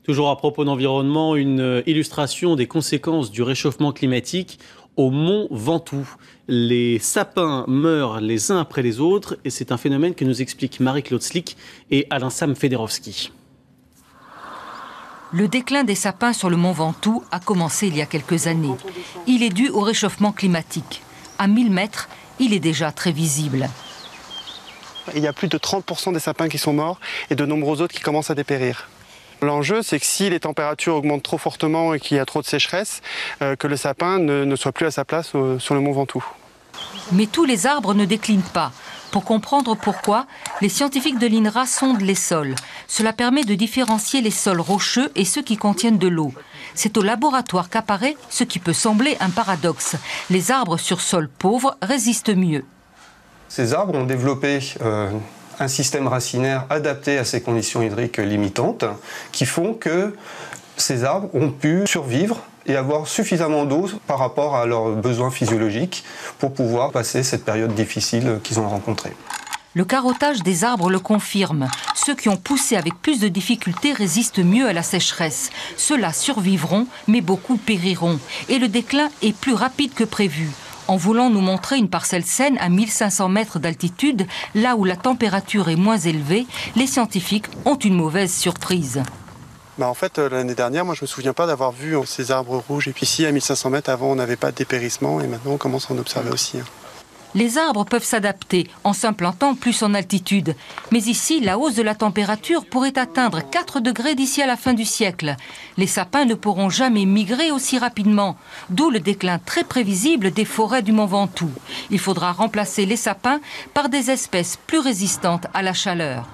Toujours à propos d'environnement, une illustration des conséquences du réchauffement climatique au Mont Ventoux. Les sapins meurent les uns après les autres et c'est un phénomène que nous expliquent Marie-Claude Slick et Alain-Sam Federowski. Le déclin des sapins sur le Mont Ventoux a commencé il y a quelques années. Il est dû au réchauffement climatique. À 1000 mètres, il est déjà très visible. Il y a plus de 30% des sapins qui sont morts et de nombreux autres qui commencent à dépérir. L'enjeu, c'est que si les températures augmentent trop fortement et qu'il y a trop de sécheresse, que le sapin ne soit plus à sa place sur le Mont Ventoux. Mais tous les arbres ne déclinent pas. Pour comprendre pourquoi, les scientifiques de l'INRA sondent les sols. Cela permet de différencier les sols rocheux et ceux qui contiennent de l'eau. C'est au laboratoire qu'apparaît ce qui peut sembler un paradoxe. Les arbres sur sol pauvre résistent mieux. Ces arbres ont développé un système racinaire adapté à ces conditions hydriques limitantes qui font que ces arbres ont pu survivre et avoir suffisamment d'eau par rapport à leurs besoins physiologiques pour pouvoir passer cette période difficile qu'ils ont rencontrée. Le carottage des arbres le confirme. Ceux qui ont poussé avec plus de difficultés résistent mieux à la sécheresse. Ceux-là survivront, mais beaucoup périront. Et le déclin est plus rapide que prévu. En voulant nous montrer une parcelle saine à 1500 mètres d'altitude, là où la température est moins élevée, les scientifiques ont une mauvaise surprise. En fait, l'année dernière, moi je me souviens pas d'avoir vu ces arbres rouges. Et puis ici, à 1500 mètres, avant on n'avait pas de dépérissement et maintenant on commence à en observer aussi. Les arbres peuvent s'adapter en s'implantant plus en altitude. Mais ici, la hausse de la température pourrait atteindre 4 degrés d'ici à la fin du siècle. Les sapins ne pourront jamais migrer aussi rapidement, d'où le déclin très prévisible des forêts du Mont Ventoux. Il faudra remplacer les sapins par des espèces plus résistantes à la chaleur.